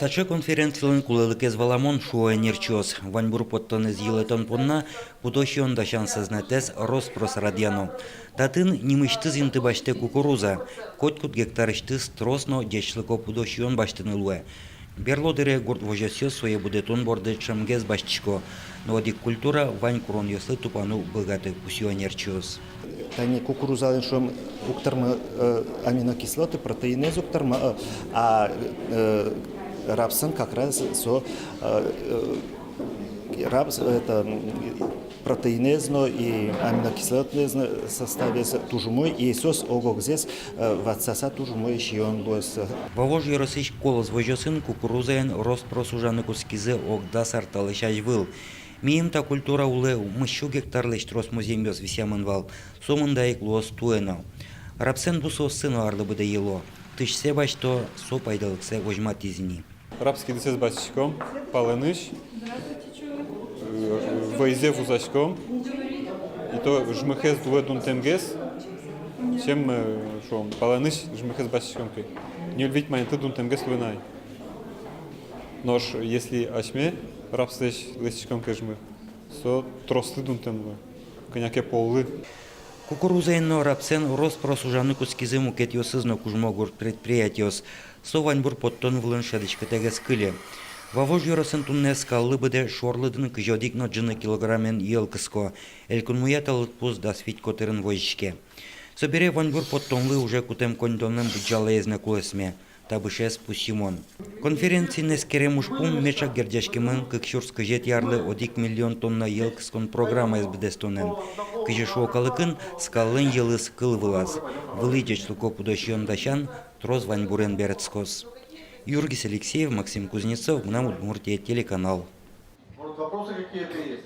Тача конференциялын кулылыкез валамон шуа нерчос. Ваньбур поттон из елетон понна, пудощион дашан сознатес Роспрос радиано. Татын немыштыз инты баште кукуруза. Коткут гектарыштыз тросно дешлыко пудощион баштыны луэ. Берлодыре горд вожасё свое будетон борды чамгез башчико. Но одик культура вань курон ёслы тупану богаты пусионерчос. Тани кукуруза шом уктарма аминокислоты, протеины уктарма, а рапсан как раз рапс это протеинезно и аминокислотное составе тужумой и сос огогзес ватсаса тужумой шион лос. Вовожье росич колос вожосын кукурузаен рост просужаны кускизе огда сарталышай выл. Мием та культура уле мыщу гектарлыш трос музембёс висямынвал, сомындайк луос туэнал. Рапсен бусо сыну арлы быда ело, тышсе башто со пайдалыксе вожмат изни. Рабский десес бачком, паленыш, войзев узачком, и то жмыхез дуэдун темгес, чем шо паленыш жмыхез бачком кей. Не любить майнты дун темгес лунай. Нож если ашме рабстеч лесичком кежмы, со тросты дун темлы, коняке полы. Кукурузаенно рапсен рост просужаны кускизе мукет ёсызно кужмогур предприятиос, со ваньбур поттон влын шадычка тегес кыле. Вавож йоросын тунне скаллы быде шорлыдын кыжодикно джыны килограммен елкыско, элькун муяталыт пуз да свить котырын вожичке. Собере ваньбур поттонлы уже кутем коньдонным бджалезне кулесме, табышес пусимон. Конференции нескере мушпум мечак гердяшкемын кыкшур скыжет ярлы 1 миллион тонна елкыскон программа избедестонен. Кыжеш окалыкын скаллын елыс кыл вылаз. Вылыдеч луко пудощион дащан троз ваньбурен берецкос. Юргис Алексеев, Максим Кузнецов, Гнам Удмуртия, телеканал. Может, вопросы какие-то есть?